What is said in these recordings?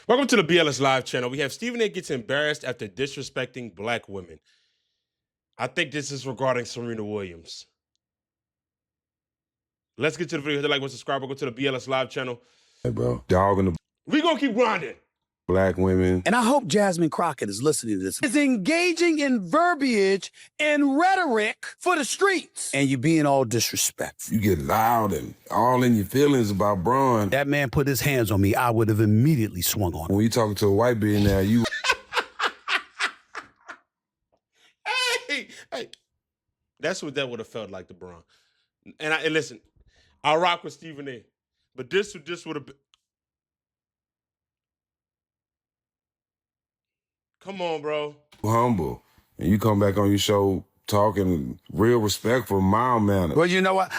Welcome to the BLS Live channel. We have Stephen A. gets embarrassed after disrespecting black women. I think this is regarding Serena Williams. Let's get to the video. Hit the like and subscribe. Go to the BLS Live channel. Hey, bro. Dog in the We gonna keep grinding. black women. And I hope Jasmine Crockett is listening to this. Is engaging in verbiage and rhetoric for the streets. And you being all disrespectful. You get loud and all in your feelings about Braun. That man put his hands on me, I would have immediately swung on him. When you talking to a white billionaire, you Hey. That's what that would have felt like to Braun. And listen, I rock with Stephen A. But this would have been. Come on, bro. humble. And you come back on your show talking real respectful, mild manner. Well, you know what?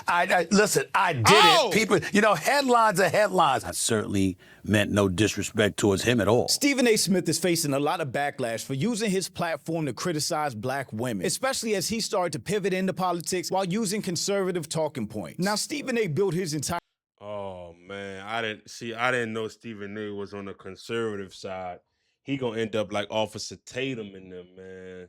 Listen, I did it. People, headlines are headlines. I certainly meant no disrespect towards him at all. Stephen A. Smith is facing a lot of backlash for using his platform to criticize black women, especially as he started to pivot into politics while using conservative talking points. Now, Stephen A. built his entire... Oh, man. I didn't know Stephen A. was on the conservative side. He gonna end up like Officer Tatum in them, man.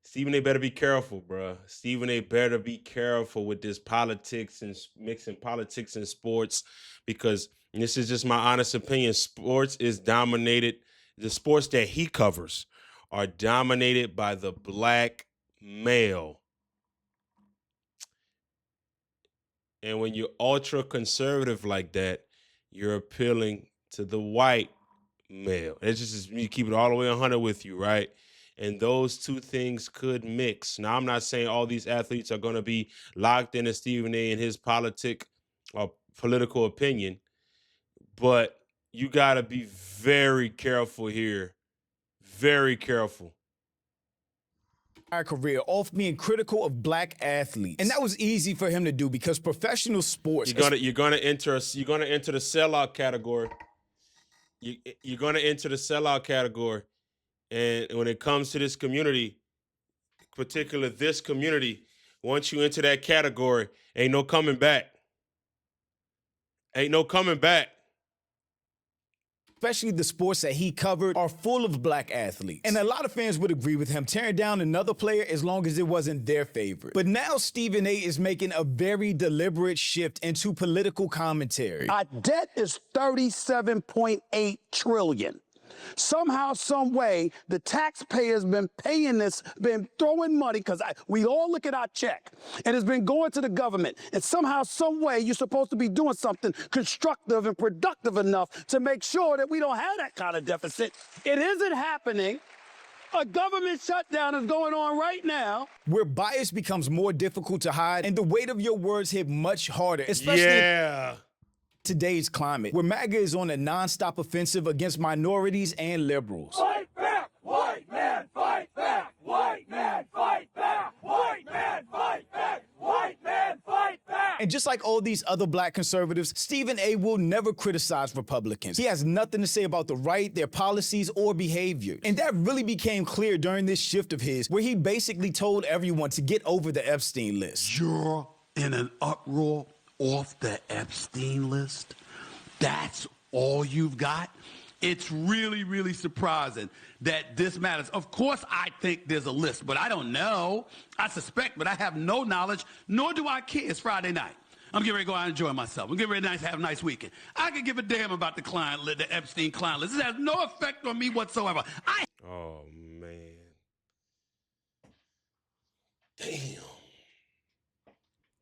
Stephen A. better be careful, bro. Stephen A. better be careful with this politics and mixing politics and sports, because this is just my honest opinion. Sports is dominated. The sports that he covers are dominated by the black male. And when you're ultra conservative like that, you're appealing to the white male. It's just you keep it all the way 100 with you, right? And those two things could mix. Now, I'm not saying all these athletes are going to be locked into Stephen A. and his political opinion, but you got to be very careful here. Very careful. career off being critical of black athletes, and that was easy for him to do because professional sports. You're gonna enter the sellout category. You're gonna enter the sellout category, and when it comes to this community, particularly this community, once you enter that category, ain't no coming back. Ain't no coming back. Especially the sports that he covered are full of black athletes. And a lot of fans would agree with him tearing down another player as long as it wasn't their favorite. But now Stephen A. is making a very deliberate shift into political commentary. Our debt is $37.8 trillion. Somehow, some way, the taxpayers been paying this, been throwing money, because we all look at our check, and it's been going to the government. And somehow, some way, you're supposed to be doing something constructive and productive enough to make sure that we don't have that kind of deficit. It isn't happening. A government shutdown is going on right now. Where bias becomes more difficult to hide and the weight of your words hit much harder, especially in today's climate, where MAGA is on a nonstop offensive against minorities and liberals. Fight back, white man, fight back, white man, fight back, white man, fight back, white man, fight back. And just like all these other black conservatives, Stephen A. will never criticize Republicans. He has nothing to say about the right, their policies, or behavior. And that really became clear during this shift of his, where he basically told everyone to get over the Epstein list. You're in an uproar off the Epstein list? That's all you've got? It's really, really surprising that this matters. Of course, I think there's a list, but I don't know. I suspect, but I have no knowledge, nor do I care. It's Friday night. I'm getting ready to go out and enjoy myself. I'm getting ready to have a nice weekend. I could give a damn about the Epstein client list. This has no effect on me whatsoever. Oh, man.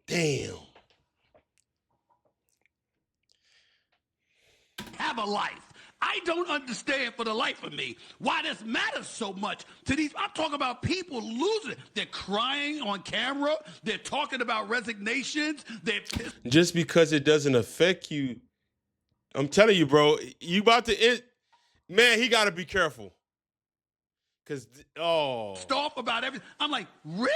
Damn. Have a life. I don't understand for the life of me why this matters so much to these. I'm talking about people losing it. They're crying on camera. They're talking about resignations. They're pissed. Just because it doesn't affect you, I'm telling you, bro, you about to man, he got to be careful. Because, Off about everything. I'm like, really?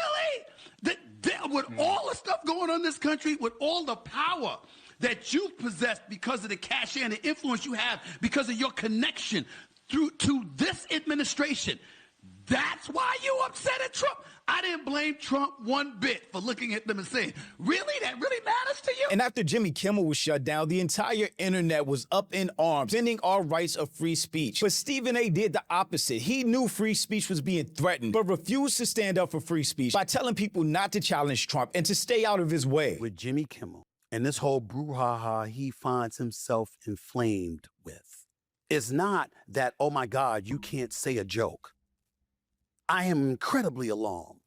With all the stuff going on in this country, with all the power that you possess because of the cachet and the influence you have because of your connection to this administration, That's why you upset at Trump. I didn't blame Trump one bit for looking at them and saying, really? That really matters to you? And after Jimmy Kimmel was shut down, the entire internet was up in arms, defending our rights of free speech. But Stephen A. did the opposite. He knew free speech was being threatened, but refused to stand up for free speech by telling people not to challenge Trump and to stay out of his way. With Jimmy Kimmel and this whole brouhaha he finds himself inflamed with, it's not that, oh my God, you can't say a joke. I am incredibly alarmed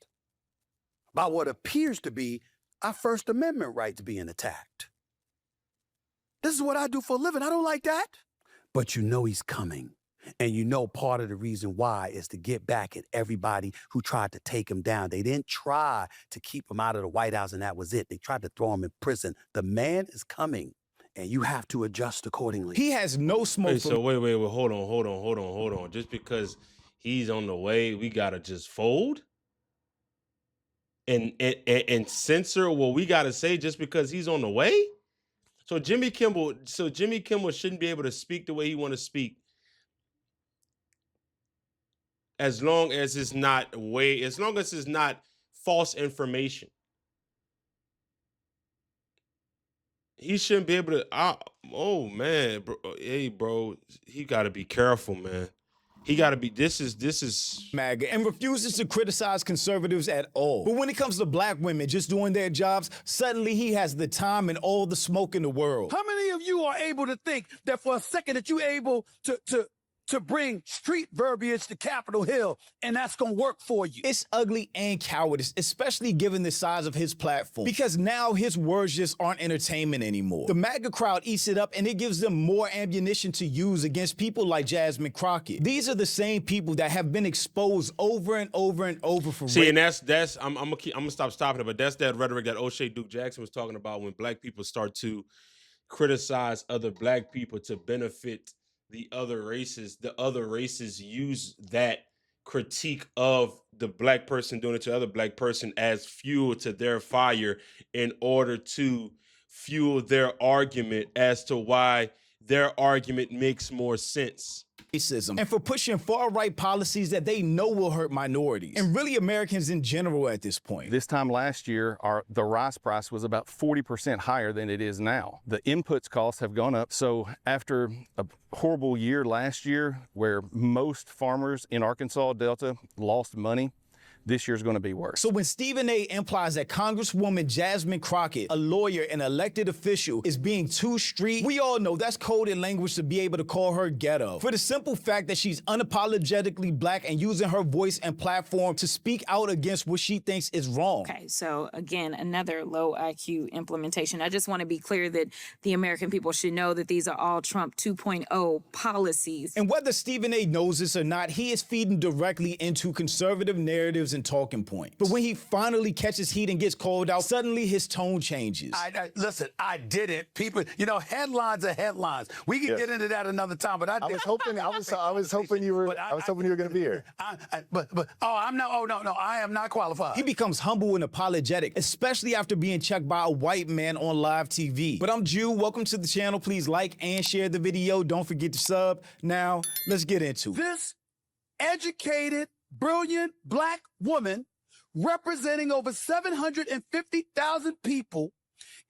by what appears to be our First Amendment rights being attacked. This is what I do for a living. I don't like that. But you know he's coming. And you know part of the reason why is to get back at everybody who tried to take him down. They didn't try to keep him out of the White House and that was it. They tried to throw him in prison. The man is coming. And you have to adjust accordingly. He has no smoke. Wait, so wait, hold on. Just because he's on the way, we gotta just fold and censor what we gotta say just because he's on the way? So Jimmy Kimmel shouldn't be able to speak the way he want to speak as long as it's not false information. He shouldn't be able to. Oh man, bro, hey bro, he got to be careful, man. He got to be. This is MAGA and refuses to criticize conservatives at all. But when it comes to black women just doing their jobs, suddenly he has the time and all the smoke in the world. How many of you are able to think that for a second that you're able to bring street verbiage to Capitol Hill and that's gonna work for you? It's ugly and cowardice, especially given the size of his platform, because now his words just aren't entertainment anymore. The MAGA crowd eats it up and it gives them more ammunition to use against people like Jasmine Crockett. These are the same people that have been exposed over and over and over for rape. and that's I'm gonna stop stopping it, but that's that rhetoric that O'Shea Duke Jackson was talking about when black people start to criticize other black people to benefit the other races use that critique of the black person doing it to other black person as fuel to their fire in order to fuel their argument as to why their argument makes more sense. Racism, and for pushing far-right policies that they know will hurt minorities, and really Americans in general at this point. This time last year, the rice price was about 40% higher than it is now. The inputs costs have gone up. So after a horrible year last year where most farmers in Arkansas Delta lost money, this year's going to be worse. So when Stephen A. implies that Congresswoman Jasmine Crockett, a lawyer and elected official, is being too street, we all know that's coded language to be able to call her ghetto. For the simple fact that she's unapologetically black and using her voice and platform to speak out against what she thinks is wrong. Okay, so again, another low IQ implementation. I just want to be clear that the American people should know that these are all Trump 2.0 policies. And whether Stephen A. knows this or not, he is feeding directly into conservative narratives and talking points. But when he finally catches heat and gets called out, suddenly his tone changes. Listen, I did it. People, headlines are headlines. We can get into that another time, but I was hoping you were going to be here. I am not qualified. He becomes humble and apologetic, especially after being checked by a white man on live TV. But I'm Jew. Welcome to the channel. Please like and share the video. Don't forget to sub. Now, let's get into it. This educated, brilliant black woman representing over 750,000 people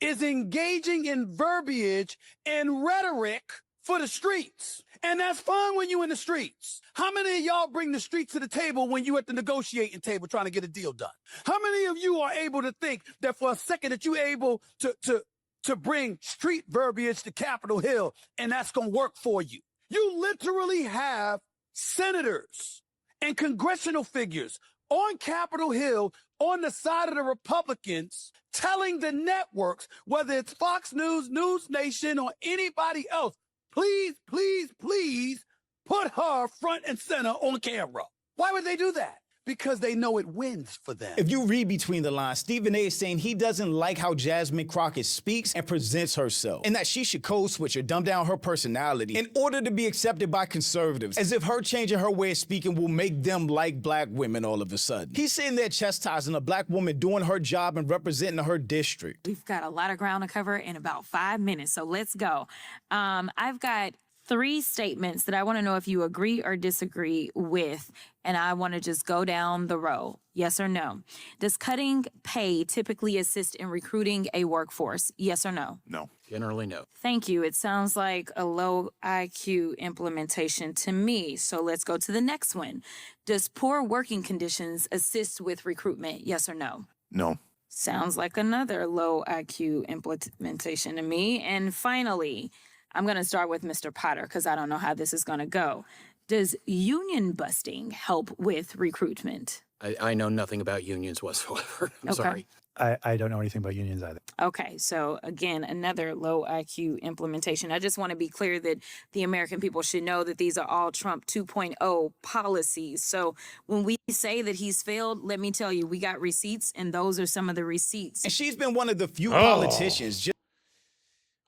is engaging in verbiage and rhetoric for the streets. And that's fine when you're in the streets. How many of y'all bring the streets to the table when you're at the negotiating table trying to get a deal done? How many of you are able to think that for a second that you're able to bring street verbiage to Capitol Hill and that's going to work for you? You literally have senators and congressional figures on Capitol Hill on the side of the Republicans telling the networks, whether it's Fox News, News Nation, or anybody else, please, please, please put her front and center on camera. Why would they do that? Because they know it wins for them. If you read between the lines, Stephen A. is saying he doesn't like how Jasmine Crockett speaks and presents herself, and that she should code switch or dumb down her personality in order to be accepted by conservatives, as if her changing her way of speaking will make them like black women all of a sudden. He's sitting there chastising a black woman doing her job and representing her district. We've got a lot of ground to cover in about 5 minutes, so let's go. I've got 3 statements that I want to know if you agree or disagree with, and I want to just go down the row. Yes or no? Does cutting pay typically assist in recruiting a workforce? Yes or no? No. Generally, no. Thank you. It sounds like a low IQ implementation to me. So let's go to the next one. Does poor working conditions assist with recruitment? Yes or no? No. Sounds like another low IQ implementation to me. And finally, I'm going to start with Mr. Potter because I don't know how this is going to go. Does union busting help with recruitment? I know nothing about unions whatsoever. I'm Okay. sorry. I don't know anything about unions either. Okay, so again, another low IQ implementation. I just want to be clear that the American people should know that these are all Trump 2.0 policies. So when we say that he's failed, let me tell you, we got receipts, and those are some of the receipts. And she's been one of the few politicians.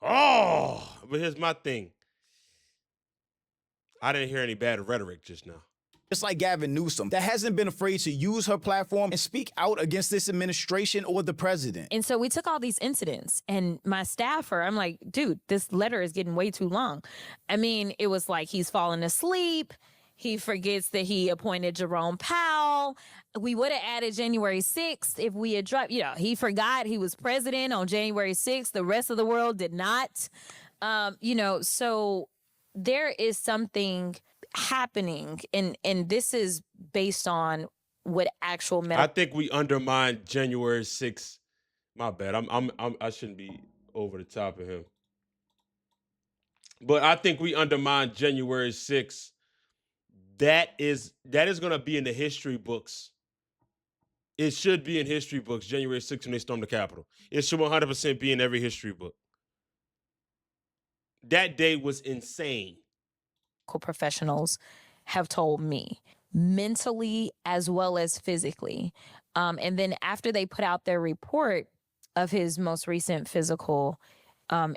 But here's my thing. I didn't hear any bad rhetoric just now. Just like Gavin Newsom, that hasn't been afraid to use her platform and speak out against this administration or the president. And so we took all these incidents, and my staffer, I'm like, dude, this letter is getting way too long. I mean, it was like he's falling asleep. He forgets that he appointed Jerome Powell. We would have added January 6th if we had dropped, he forgot he was president on January 6th. The rest of the world did not. So there is something happening, and this is based on what actual I think we undermined January 6th. My bad. I shouldn't be over the top of him. But I think we undermined January 6th. That is going to be in the history books. It should be in history books, January 6th when they stormed the Capitol. It should 100% be in every history book. That day was insane. Professionals have told me, mentally as well as physically. And then after they put out their report of his most recent physical,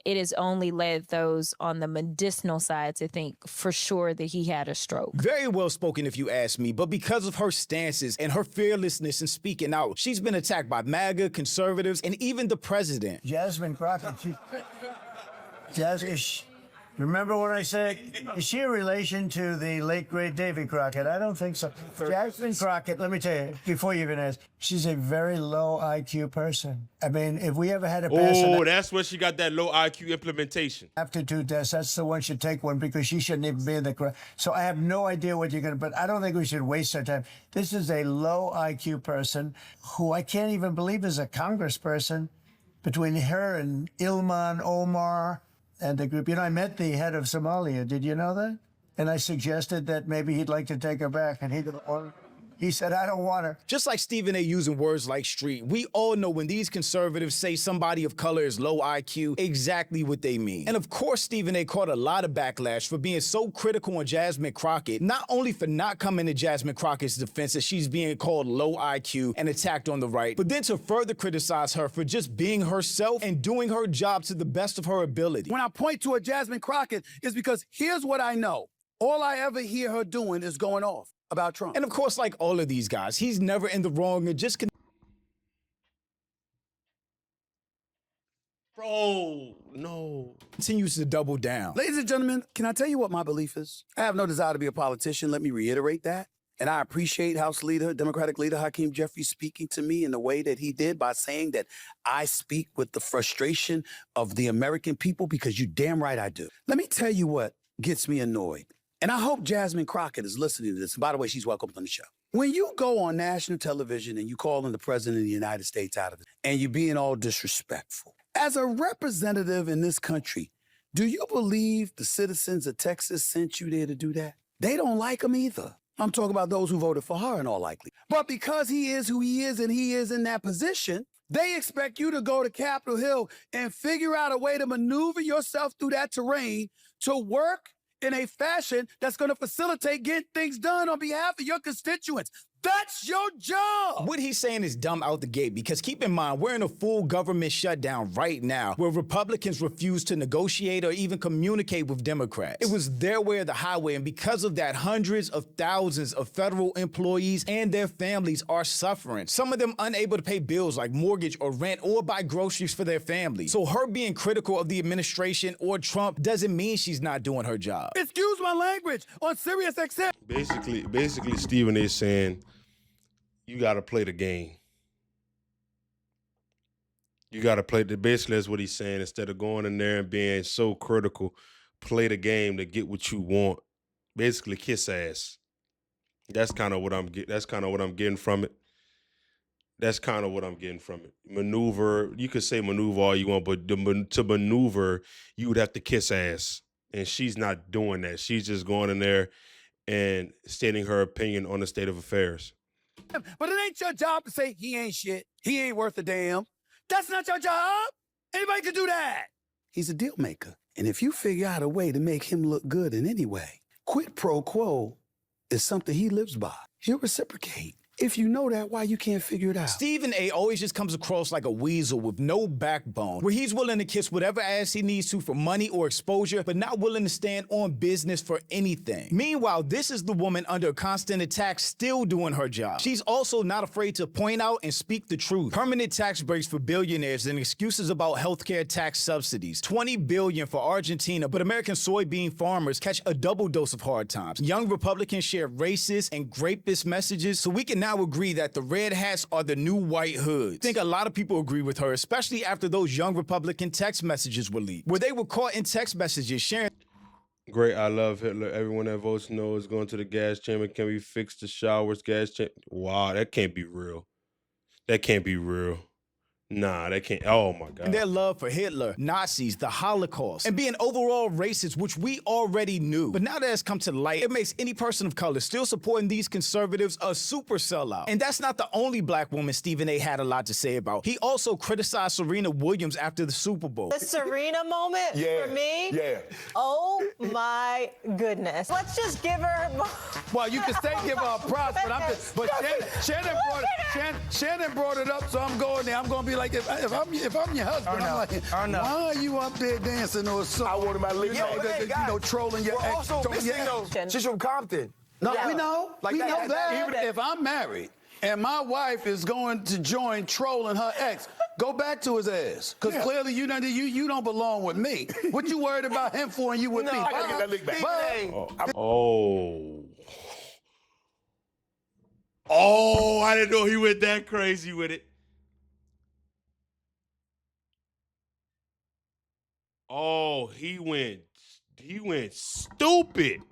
it has only led those on the medicinal side to think for sure that he had a stroke. Very well spoken, if you ask me, but because of her stances and her fearlessness in speaking out, she's been attacked by MAGA, conservatives, and even the president. Jasmine Crockett. Remember what I said? Is she a relation to the late, great Davy Crockett? I don't think so. Jasmine Crockett, let me tell you, before you even ask, she's a very low IQ person. I mean, if we ever had a pass that's where she got that low IQ implementation. aptitude test, that's the one should take one because she shouldn't even be in the crowd. So I have no idea what you're going to, but I don't think we should waste our time. This is a low IQ person who I can't even believe is a congressperson. Between her and Ilhan Omar and the group. I met the head of Somalia. Did you know that? And I suggested that maybe he'd like to take her back. And he said, I don't want her. Just like Stephen A. using words like street, we all know when these conservatives say somebody of color is low IQ, exactly what they mean. And of course, Stephen A. caught a lot of backlash for being so critical on Jasmine Crockett, not only for not coming to Jasmine Crockett's defense as she's being called low IQ and attacked on the right, but then to further criticize her for just being herself and doing her job to the best of her ability. When I point to a Jasmine Crockett, it's because here's what I know. All I ever hear her doing is going off about Trump. And of course, like all of these guys, he's never in the wrong and just Bro, no. continues to double down. Ladies and gentlemen, can I tell you what my belief is? I have no desire to be a politician. Let me reiterate that. And I appreciate House Leader, Democratic Leader Hakeem Jeffries speaking to me in the way that he did by saying that I speak with the frustration of the American people because you damn right I do. Let me tell you what gets me annoyed. And I hope Jasmine Crockett is listening to this. And by the way, she's welcome on the show. When you go on national television and you calling the president of the United States out of it, and you're being all disrespectful, as a representative in this country, do you believe the citizens of Texas sent you there to do that? They don't like him either. I'm talking about those who voted for her in all likelihood. But because he is who he is and he is in that position, they expect you to go to Capitol Hill and figure out a way to maneuver yourself through that terrain to work in a fashion that's going to facilitate getting things done on behalf of your constituents. That's your job. What he's saying is dumb out the gate because keep in mind, we're in a full government shutdown right now where Republicans refuse to negotiate or even communicate with Democrats. It was their way or the highway, and because of that, hundreds of thousands of federal employees and their families are suffering. Some of them unable to pay bills like mortgage or rent or buy groceries for their family. So her being critical of the administration or Trump doesn't mean she's not doing her job. Excuse my language on Sirius XM. Basically, Stephen A. saying, you got to play the game. You got to play basically that's what he's saying. Instead of going in there and being so critical, play the game to get what you want. Basically, kiss ass. That's kind of what I'm getting. That's kind of what I'm getting from it. That's kind of what I'm getting from it. Maneuver. You could say maneuver all you want, but to maneuver, you would have to kiss ass. And she's not doing that. She's just going in there and stating her opinion on the state of affairs. But it ain't your job to say he ain't shit. He ain't worth a damn. That's not your job. Anybody can do that. He's a deal maker. And if you figure out a way to make him look good in any way, quid pro quo is something he lives by. He'll reciprocate. If you know that, why you can't figure it out? Stephen A. always just comes across like a weasel with no backbone, where he's willing to kiss whatever ass he needs to for money or exposure, but not willing to stand on business for anything. Meanwhile, this is the woman under constant attack still doing her job. She's also not afraid to point out and speak the truth. Permanent tax breaks for billionaires and excuses about healthcare tax subsidies. $20 billion for Argentina, but American soybean farmers catch a double dose of hard times. Young Republicans share racist and rapist messages, so we can now agree that the red hats are the new white hoods. I think a lot of people agree with her, especially after those young Republican text messages were leaked, where they were caught in text messages sharing. Great, I love Hitler. Everyone that votes no is going to the gas chamber. Can we fix the showers, gas chamber? Wow, that can't be real. That can't be real. Nah, that can't. Oh my God. Their love for Hitler, Nazis, the Holocaust, and being overall racist, which we already knew. But now that it's come to light, it makes any person of color still supporting these conservatives a super sellout. And that's not the only black woman Stephen A. had a lot to say about. He also criticized Serena Williams after the Super Bowl. The Serena moment for me? Yeah. Oh my goodness. Let's just give her. Well, you can say give her a props, but Shannon brought it up, so I'm going there. I'm going to be like, if I'm your husband, I'm like, why are you up there dancing or something? I wanted my lip. Trolling your ex. She's from Compton. No, we know. We know that. Even if I'm married and my wife is going to join trolling her ex, go back to his ass. Because clearly you don't belong with me. What you worried about him for and you with me? I gotta get that lick back. Oh, I didn't know he went that crazy with it. Oh, he went stupid.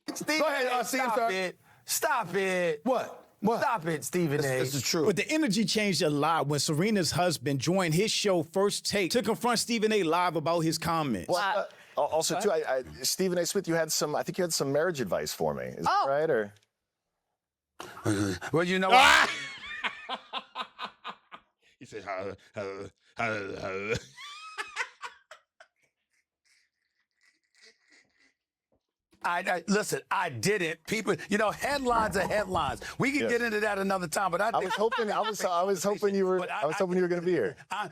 Go ahead, Stop it. What? Stop it, Stephen A. This is true. But the energy changed a lot when Serena's husband joined his show First Take to confront Stephen A. live about his comments. Well, also, too, Stephen A. Smith, I think you had some marriage advice for me. Is that right? Or? Well, you know what? He said, Listen, I didn't. People, headlines are headlines. We can get into that another time, but I was hoping you were going to be here. I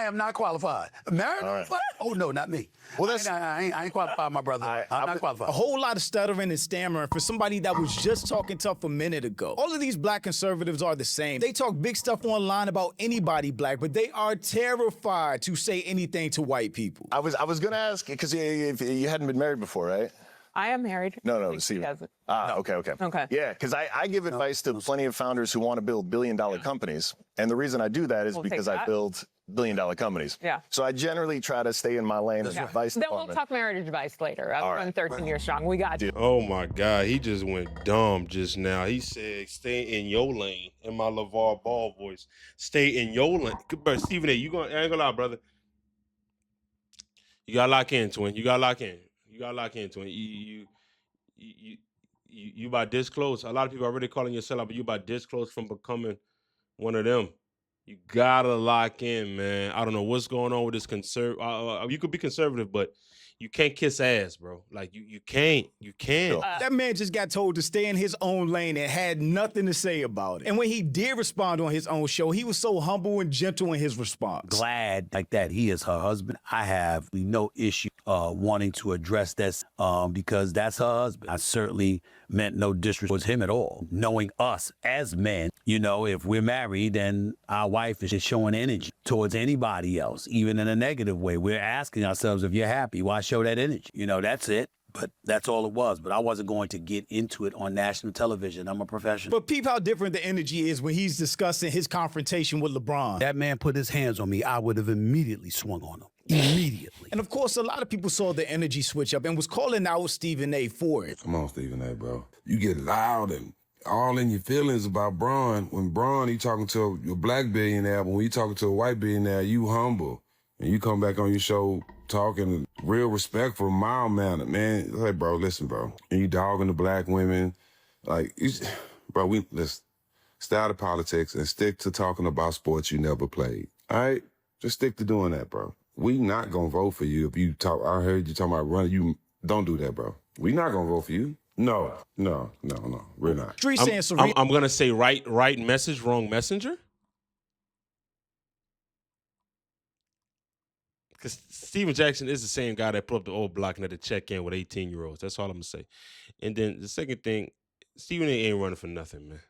am not qualified. Married? Right. Oh no, not me. Well, I ain't qualified, my brother. I'm not qualified. A whole lot of stuttering and stammering for somebody that was just talking tough a minute ago. All of these black conservatives are the same. They talk big stuff online about anybody black, but they are terrified to say anything to white people. I was going to ask, because you hadn't been married before, right? I am married. No, Steve. Okay. Okay. Yeah, because I give advice to plenty of founders who want to build billion-dollar companies. And the reason I do that is because I build billion-dollar companies. Yeah. So I generally try to stay in my lane as advice Then department. we'll talk marriage advice later. I've run 13 years strong. We got you. oh my God, he just went dumb just now. He said, stay in your lane, in my LeVar Ball voice. Stay in your lane. Bro, Stephen A., I ain't gonna lie, brother. You gotta lock in, twin. You gotta lock in, twin. You about this close. A lot of people are already calling you a sellout, but you about this close from becoming one of them. You gotta lock in, man. I don't know what's going on with this you could be conservative, but you can't kiss ass, bro. Like you can't. You can't. That man just got told to stay in his own lane and had nothing to say about it. And when he did respond on his own show, he was so humble and gentle in his response. Glad like that he is her husband. I have no issue wanting to address this because that's her husband. I certainly meant no disrespect towards him at all. Knowing us as men, you know, if we're married, then our wife is just showing energy towards anybody else, even in a negative way. We're asking ourselves, if you're happy, why show that energy? You know, that's it. But that's all it was. But I wasn't going to get into it on national television. I'm a professional. But peep how different the energy is when he's discussing his confrontation with LeBron. That man put his hands on me, I would have immediately swung on him. Immediately. And of course, a lot of people saw the energy switch up and was calling out Stephen A. for it. Come on, Stephen A., bro. You get loud and all in your feelings about Braun. When Braun, he talking to a black billionaire, but when you talking to a white billionaire, you humble. And you come back on your show talking real respectful, mild-mannered, man. Hey, bro, listen, bro. And you dogging the black women. Like, bro, let's stay out of politics and stick to talking about sports you never played. All right? Just stick to doing that, bro. We not gonna vote for you if you talk. I heard you talking about running. You don't do that, bro. We not gonna vote for you. No, we're not. Street saying Serena. I'm gonna say right message, wrong messenger. Because Steven Jackson is the same guy that put up the old block and had to check in with 18-year-olds. That's all I'm gonna say. And then the second thing, Stephen A. ain't running for nothing, man.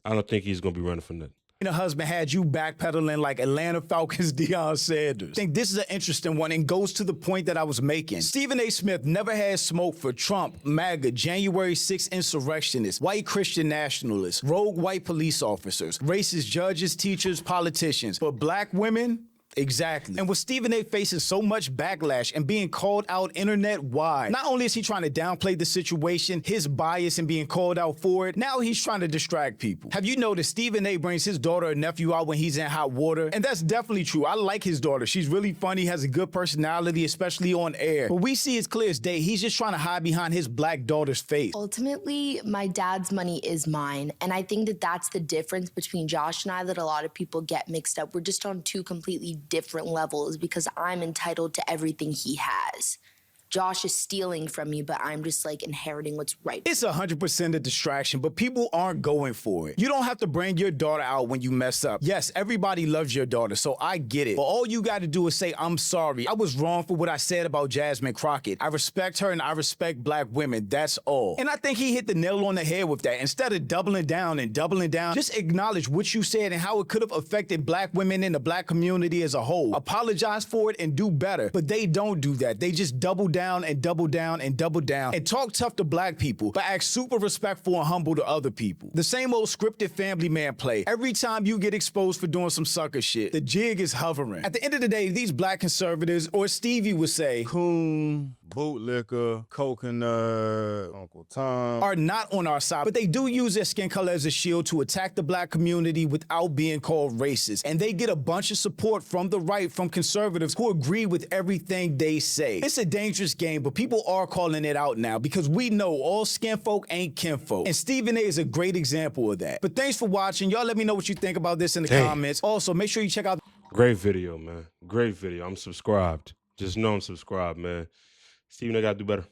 I don't think he's gonna be running for nothing. The husband had you backpedaling like Atlanta Falcons Deion Sanders. I think this is an interesting one and goes to the point that I was making. Stephen A. Smith never had smoke for Trump, MAGA, January 6th insurrectionists, white Christian nationalists, rogue white police officers, racist judges, teachers, politicians. But black women? Exactly. And with Stephen A. facing so much backlash and being called out internet-wide, not only is he trying to downplay the situation, his bias and being called out for it, now he's trying to distract people. Have you noticed Stephen A. brings his daughter or nephew out when he's in hot water? And that's definitely true. I like his daughter. She's really funny, has a good personality, especially on air. But we see as clear as day, he's just trying to hide behind his black daughter's face. Ultimately, my dad's money is mine. And I think that that's the difference between Josh and I that a lot of people get mixed up. We're just on two completely different levels because I'm entitled to everything he has. Josh is stealing from me, but I'm just like inheriting what's right. It's 100% a distraction, but people aren't going for it. You don't have to bring your daughter out when you mess up. Yes, everybody loves your daughter, so I get it. But all you got to do is say, I'm sorry. I was wrong for what I said about Jasmine Crockett. I respect her and I respect black women. That's all. And I think he hit the nail on the head with that. Instead of doubling down, just acknowledge what you said and how it could have affected black women in the black community as a whole. Apologize for it and do better. But they don't do that. They just double down and double down and double down and talk tough to black people, but act super respectful and humble to other people. The same old scripted Family Man play. Every time you get exposed for doing some sucker shit, the jig is hovering. At the end of the day, these black conservatives, or Stevie would say, coon, bootlicker, coconut, Uncle Tom, are not on our side, but they do use their skin color as a shield to attack the black community without being called racist. And they get a bunch of support from the right, from conservatives who agree with everything they say. It's a dangerous game, but people are calling it out now because we know all skin folk ain't kinfolk. And Stephen A. is a great example of that. But thanks for watching. Y'all let me know what you think about this in the comments. Also, make sure you check out. Great video, man. Great video. I'm subscribed. Just know I'm subscribed, man. Stephen A. got to do better.